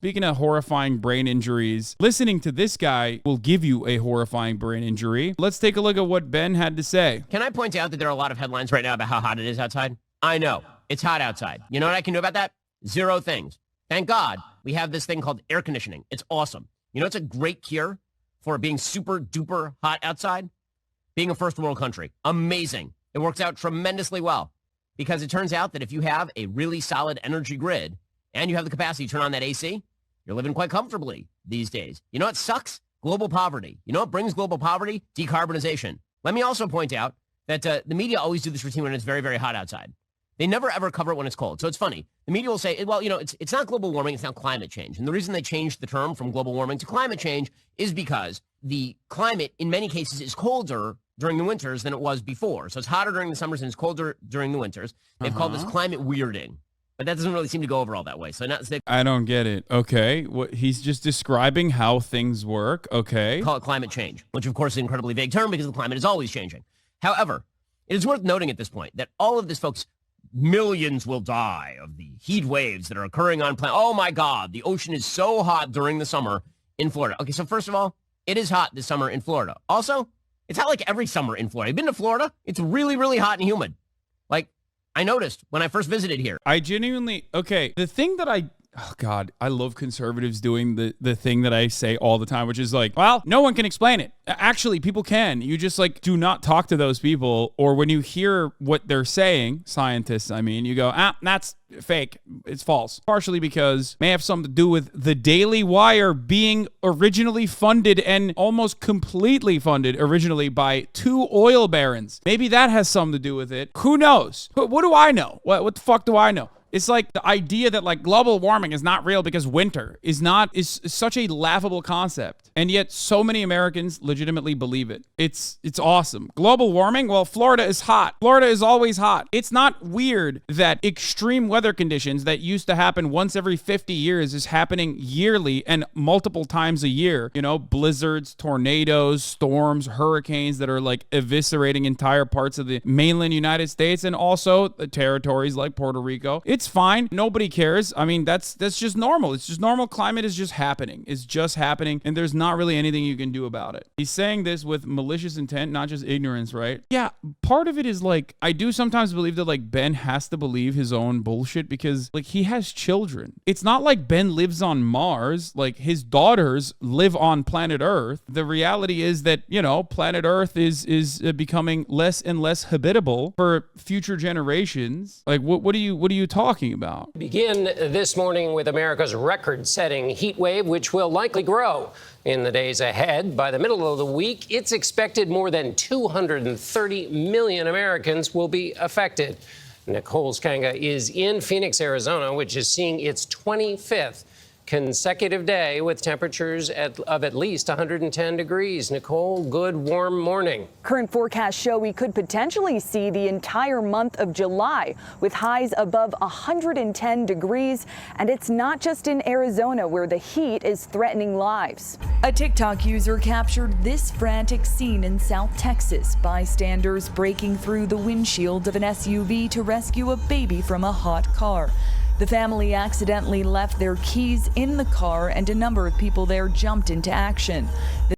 Speaking of horrifying brain injuries, listening to this guy will give you a horrifying brain injury. Let's take a look at what Ben had to say. Can I point out that there are a lot of headlines right now about how hot it is outside? I know. It's hot outside. You know what I can do about that? 0 things. Thank God we have this thing called air conditioning. It's awesome. You know it's a great cure for being super duper hot outside? Being a first world country. Amazing. It works out tremendously well because it turns out that if you have a really solid energy grid and you have the capacity to turn on that AC, you're living quite comfortably these days. You know what sucks? Global poverty. You know what brings global poverty? Decarbonization. Let me also point out that the media always do this routine when it's very, very hot outside. They never, ever cover it when it's cold. So it's funny. The media will say, well, you know, it's not global warming, it's now climate change. And the reason they changed the term from global warming to climate change is because the climate, in many cases, is colder during the winters than it was before. So it's hotter during the summers and it's colder during the winters. They've called this climate weirding. But that doesn't really seem to go over all that way. So I don't get it. Okay. He's just describing how things work. Okay. Call it climate change, which of course is an incredibly vague term because the climate is always changing. However, it is worth noting at this point that all of this, folks, millions will die of the heat waves that are occurring on planet. Oh my God, the ocean is so hot during the summer in Florida. Okay, so first of all, it is hot this summer in Florida. Also, it's hot like every summer in Florida. You've been to Florida? It's really, really hot and humid. Like, I noticed when I first visited here. I genuinely, okay, the thing that oh God, I love conservatives doing the thing that I say all the time, which is like, well, no one can explain it. Actually, people can. You just like do not talk to those people. Or when you hear what they're saying, scientists, I mean, you go, that's fake. It's false. Partially because it may have something to do with the Daily Wire being originally funded and almost completely funded originally by 2 oil barons. Maybe that has something to do with it. Who knows? But what do I know? What the fuck do I know? It's like the idea that like global warming is not real because winter is such a laughable concept. And yet so many Americans legitimately believe it. It's awesome. Global warming? Well, Florida is hot. Florida is always hot. It's not weird that extreme weather conditions that used to happen once every 50 years is happening yearly and multiple times a year. You know, blizzards, tornadoes, storms, hurricanes that are like eviscerating entire parts of the mainland United States and also the territories like Puerto Rico. It's fine. Nobody cares. I mean, that's just normal. It's just normal. Climate is just happening. It's just happening. And there's not really anything you can do about it. He's saying this with malicious intent, not just ignorance, right? Yeah. Part of it is like, I do sometimes believe that like Ben has to believe his own bullshit because like he has children. It's not like Ben lives on Mars. Like his daughters live on planet Earth. The reality is that, you know, planet Earth is becoming less and less habitable for future generations. Like what are you talking about? Begin this morning with America's record-setting heat wave, which will likely grow in the days ahead. By the middle of the week, it's expected more than 230 million Americans will be affected. Nicole Skanga is in Phoenix, Arizona, which is seeing its 25th consecutive day with temperatures of at least 110 degrees. Nicole, good warm morning. Current forecasts show we could potentially see the entire month of July with highs above 110 degrees. And it's not just in Arizona where the heat is threatening lives. A TikTok user captured this frantic scene in South Texas. Bystanders breaking through the windshield of an SUV to rescue a baby from a hot car. The family accidentally left their keys in the car and a number of people there jumped into action.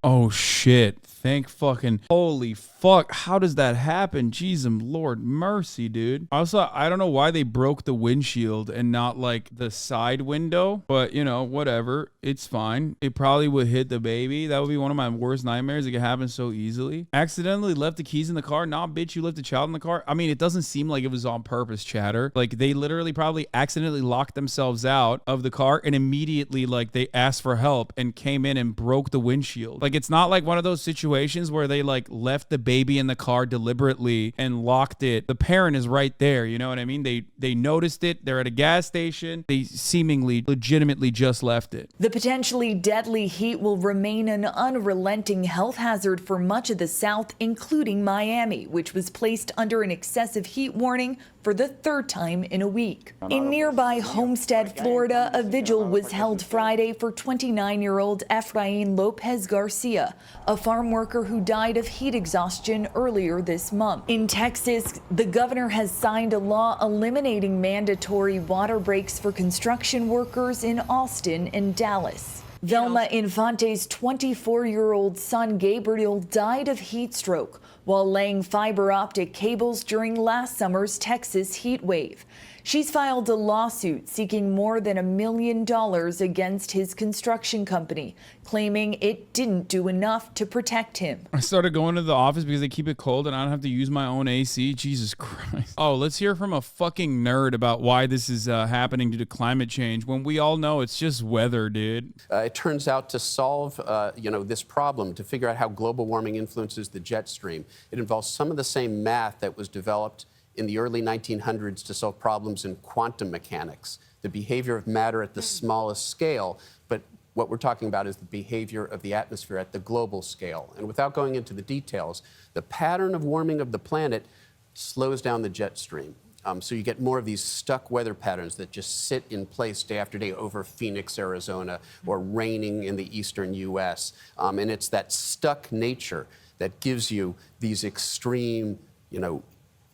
Oh shit. Thank fucking holy fuck. How does that happen? Jesus Lord mercy, dude. Also, I don't know why they broke the windshield and not like the side window, but you know, whatever. It's fine. It probably would hit the baby. That would be one of my worst nightmares. It could happen so easily. Accidentally left the keys in the car. Nah, bitch, you left a child in the car. I mean, it doesn't seem like it was on purpose, chatter. Like they literally probably accidentally locked themselves out of the car and immediately like they asked for help and came in and broke the windshield. Like it's not like one of those situations where they like left the baby in the car deliberately and locked it. The parent is right there. You know what I mean? They noticed it. They're at a gas station. They seemingly legitimately just left it. The potentially deadly heat will remain an unrelenting health hazard for much of the South, including Miami, which was placed under an excessive heat warning for the 3rd time in a week. In nearby Homestead, Florida, a vigil was held Friday for 29-year-old Efrain Lopez Garcia. Garcia, a farm worker who died of heat exhaustion earlier this month. In Texas, the governor has signed a law eliminating mandatory water breaks for construction workers in Austin and Dallas. Velma Infante's 24-year-old son Gabriel died of heat stroke while laying fiber optic cables during last summer's Texas heat wave. She's filed a lawsuit seeking more than $1 million against his construction company, claiming it didn't do enough to protect him. I started going to the office because they keep it cold and I don't have to use my own AC. Jesus Christ. Oh, let's hear from a fucking nerd about why this is happening due to climate change when we all know it's just weather, dude. It turns out to solve, this problem, to figure out how global warming influences the jet stream, it involves some of the same math that was developed in the early 1900s to solve problems in quantum mechanics, the behavior of matter at the smallest scale. But what we're talking about is the behavior of the atmosphere at the global scale. And without going into the details, the pattern of warming of the planet slows down the jet stream. So you get more of these stuck weather patterns that just sit in place day after day over Phoenix, Arizona, or raining in the eastern U.S. And it's that stuck nature that gives you these extreme,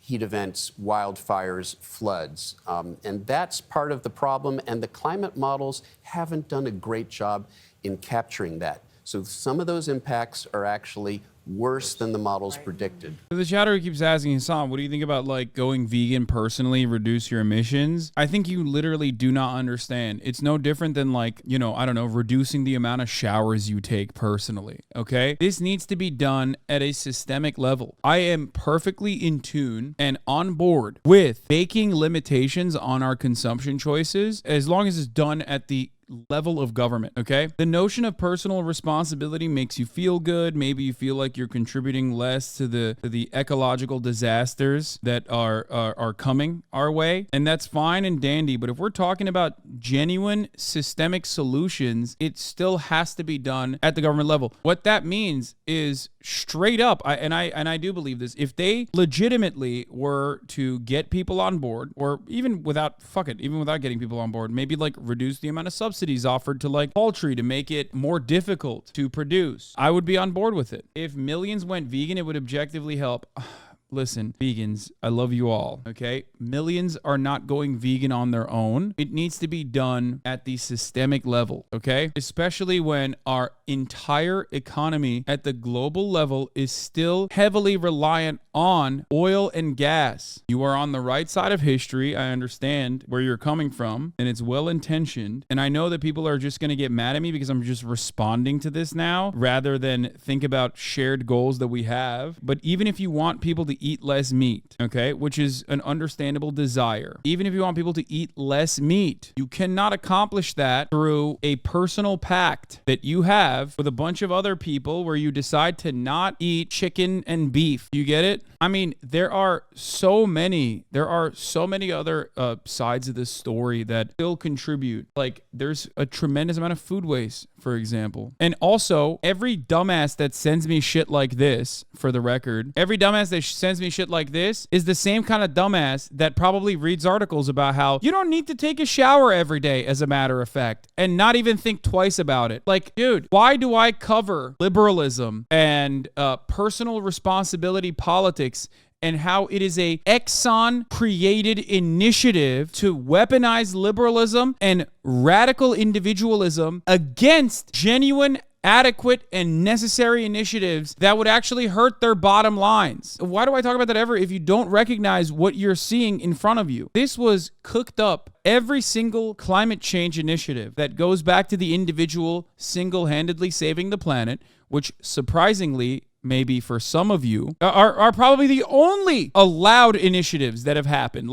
heat events, wildfires, floods. And that's part of the problem. And the climate models haven't done a great job in capturing that. So some of those impacts are actually worse than the models predicted. The chatter keeps asking, Hasan, what do you think about going vegan personally, reduce your emissions? I think you literally do not understand. It's no different than reducing the amount of showers you take personally, okay? This needs to be done at a systemic level. I am perfectly in tune and on board with making limitations on our consumption choices as long as it's done at the level of government, okay? The notion of personal responsibility makes you feel good. Maybe you feel like you're contributing less to the ecological disasters that are coming our way, and that's fine and dandy. But if we're talking about genuine systemic solutions, it still has to be done at the government level. What that means is straight up, I do believe this, if they legitimately were to get people on board, or even without getting people on board, maybe reduce the amount of subsidies offered to poultry to make it more difficult to produce, I would be on board with it. If millions went vegan, it would objectively help. Listen, vegans, I love you all, okay? Millions are not going vegan on their own. It needs to be done at the systemic level, okay? Especially when our entire economy at the global level is still heavily reliant on oil and gas. You are on the right side of history. I understand where you're coming from, and it's well-intentioned. And I know that people are just going to get mad at me because I'm just responding to this now rather than think about shared goals that we have. But even if you want people to eat less meat, okay, which is an understandable desire. Even if you want people to eat less meat, you cannot accomplish that through a personal pact that you have with a bunch of other people where you decide to not eat chicken and beef. You get it? I mean, there are so many other sides of this story that still contribute. There's a tremendous amount of food waste, for example. And also, every dumbass that sends me shit like this, for the record, every dumbass that sends me shit like this is the same kind of dumbass that probably reads articles about how you don't need to take a shower every day, as a matter of fact, and not even think twice about it. Dude, why do I cover liberalism and personal responsibility politics and how it is a Exxon-created initiative to weaponize liberalism and radical individualism against genuine, adequate, and necessary initiatives that would actually hurt their bottom lines? Why do I talk about that ever if you don't recognize what you're seeing in front of you? This was cooked up. Every single climate change initiative that goes back to the individual single-handedly saving the planet, which surprisingly, maybe for some of you, are probably the only allowed initiatives that have happened.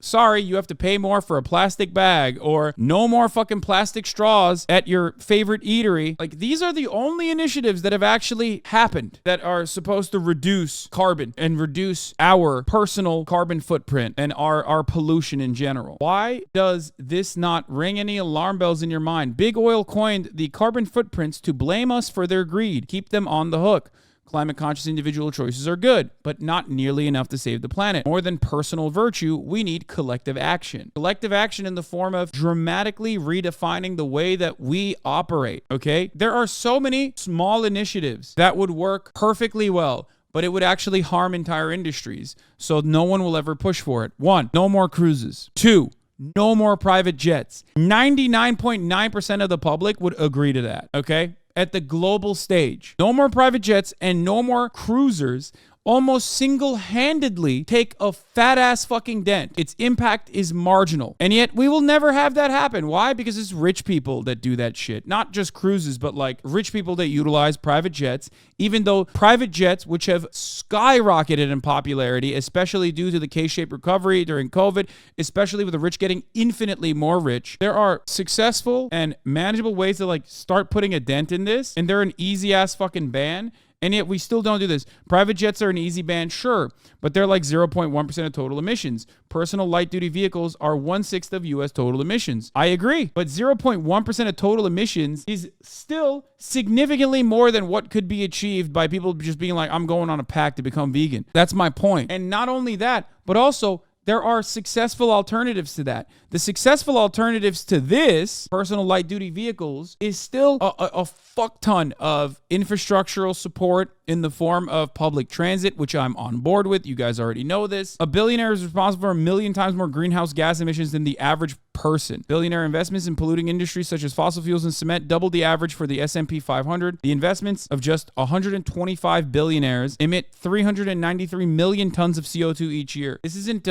Sorry, you have to pay more for a plastic bag, or no more fucking plastic straws at your favorite eatery. These are the only initiatives that have actually happened that are supposed to reduce carbon and reduce our personal carbon footprint and our pollution in general. Why does this not ring any alarm bells in your mind? Big Oil coined the carbon footprints to blame us for their greed, keep them on the hook. Climate conscious individual choices are good, but not nearly enough to save the planet. More than personal virtue, we need collective action. Collective action in the form of dramatically redefining the way that we operate, okay? There are so many small initiatives that would work perfectly well, but it would actually harm entire industries, so no one will ever push for it. 1, no more cruises. 2, no more private jets. 99.9% of the public would agree to that, okay? At the global stage, no more private jets and no more cruisers almost single-handedly take a fat-ass fucking dent. Its impact is marginal. And yet we will never have that happen. Why? Because it's rich people that do that shit. Not just cruises, but like rich people that utilize private jets, even though private jets, which have skyrocketed in popularity, especially due to the K-shaped recovery during COVID, especially with the rich getting infinitely more rich, there are successful and manageable ways to like start putting a dent in this, and they're an easy-ass fucking ban. And yet we still don't do this. Private jets are an easy ban, sure, but they're like 0.1% of total emissions. Personal light-duty vehicles are 1/6 of U.S. total emissions. I agree, but 0.1% of total emissions is still significantly more than what could be achieved by people just being like, I'm going on a pact to become vegan. That's my point. And not only that, but also there are successful alternatives to that. The successful alternatives to this, personal light-duty vehicles, is still a fuck ton of infrastructural support in the form of public transit, which I'm on board with. You guys already know this. A billionaire is responsible for 1 million times more greenhouse gas emissions than the average person. Billionaire investments in polluting industries such as fossil fuels and cement doubled the average for the S&P 500. The investments of just 125 billionaires emit 393 million tons of CO2 each year. This isn't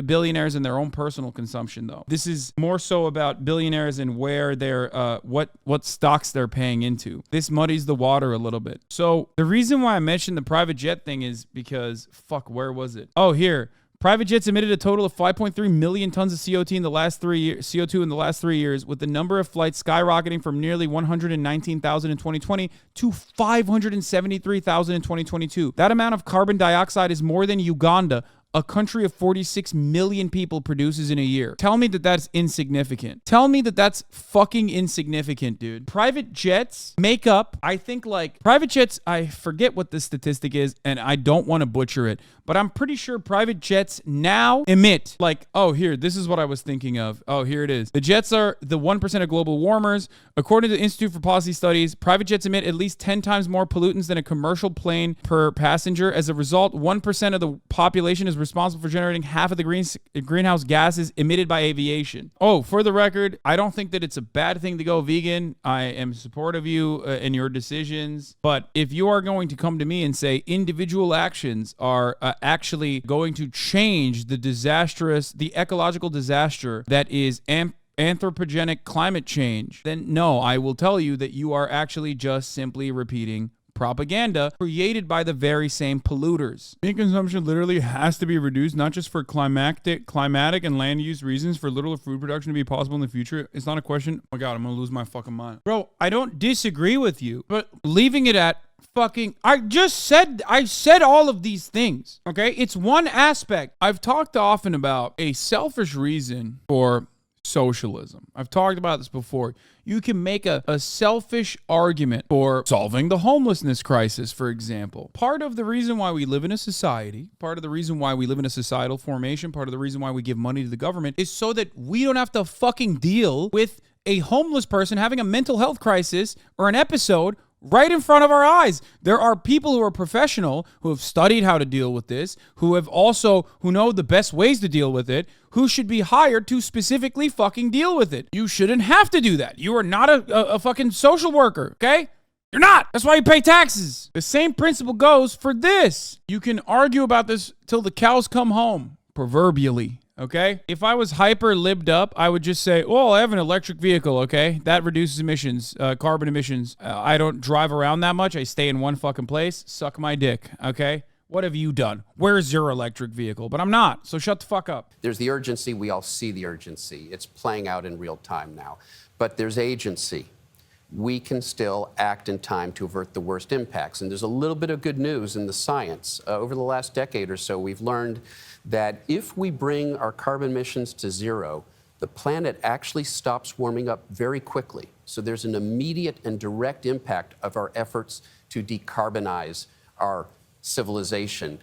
billionaires and their own personal consumption, though. This is more so about billionaires and where they're what stocks they're paying into. This muddies the water a little bit. So the reason why I mentioned the private jet thing is because where was it? Oh, here. Private jets emitted a total of 5.3 million tons of CO2 in the last 3 years, with the number of flights skyrocketing from nearly 119,000 in 2020 to 573,000 in 2022. That amount of carbon dioxide is more than Uganda, a country of 46 million people, produces in a year. Tell me that that's insignificant. Tell me that that's fucking insignificant, dude. Private jets make up, I think, like, private jets, I forget what the statistic is, and I don't want to butcher it, but I'm pretty sure private jets now emit, like, oh, here, this is what I was thinking of. Oh, here it is. The jets are the 1% of global warmers. According to the Institute for Policy Studies, private jets emit at least 10 times more pollutants than a commercial plane per passenger. As a result, 1% of the population is responsible for generating half of the greenhouse gases emitted by aviation. Oh, for the record, I don't think that it's a bad thing to go vegan. I am supportive of you in your decisions. But if you are going to come to me and say individual actions are actually going to change the ecological disaster that is anthropogenic climate change, then no, I will tell you that you are actually just simply repeating propaganda created by the very same polluters. Meat consumption literally has to be reduced, not just for climatic and land use reasons, for little food production to be possible in the future. It's not a question. Oh my God, I'm gonna lose my fucking mind. Bro, I don't disagree with you, but leaving it at fucking, I said all of these things, okay? It's one aspect. I've talked often about a selfish reason for socialism. I've talked about this before. You can make a selfish argument for solving the homelessness crisis, for example. Part of the reason why we live in a society, part of the reason why we live in a societal formation, part of the reason why we give money to the government is so that we don't have to fucking deal with a homeless person having a mental health crisis or an episode right in front of our eyes. There are people who are professional, who have studied how to deal with this, who know the best ways to deal with it, who should be hired to specifically fucking deal with it. You shouldn't have to do that. You are not a fucking social worker, okay? You're not. That's why you pay taxes. The same principle goes for this. You can argue about this till the cows come home, proverbially. Okay? If I was hyper libbed up, I would just say, oh, I have an electric vehicle, okay? That reduces emissions, carbon emissions. I don't drive around that much. I stay in one fucking place. Suck my dick, okay? What have you done? Where's your electric vehicle? But I'm not, so shut the fuck up. There's the urgency. We all see the urgency. It's playing out in real time now. But there's agency. We can still act in time to avert the worst impacts. And there's a little bit of good news in the science. Over the last decade or so, we've learned that if we bring our carbon emissions to zero, the planet actually stops warming up very quickly. So there's an immediate and direct impact of our efforts to decarbonize our civilization.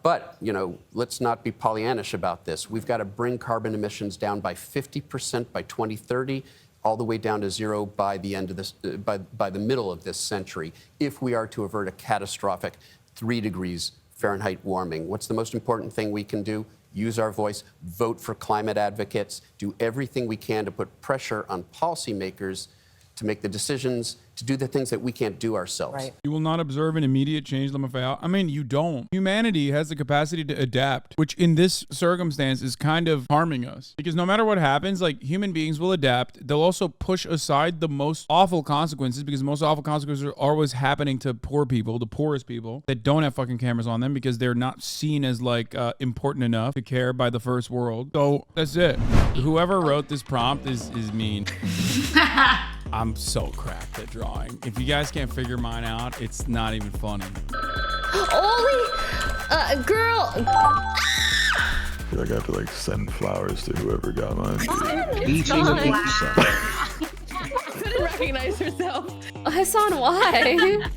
But, you know, let's not be Pollyannish about this. We've got to bring carbon emissions down by 50% by 2030, all the way down to zero by the end of this, by the middle of this century, if we are to avert a catastrophic 3 degrees Fahrenheit warming. What's the most important thing we can do? Use our voice, vote for climate advocates, do everything we can to put pressure on policymakers to make the decisions, to do the things that we can't do ourselves. Right. You will not observe an immediate change, LaMaffei. I mean, you don't. Humanity has the capacity to adapt, which in this circumstance is kind of harming us. Because no matter what happens, like, human beings will adapt. They'll also push aside the most awful consequences, because the most awful consequences are always happening to poor people, the poorest people that don't have fucking cameras on them because they're not seen as like important enough to care by the first world. So that's it. Whoever wrote this prompt is mean. I'm so cracked at drawing. If you guys can't figure mine out, it's not even funny. Oli, girl. I feel like I have to like send flowers to whoever got mine. Eating a pizza. Couldn't recognize herself. Hasan, why?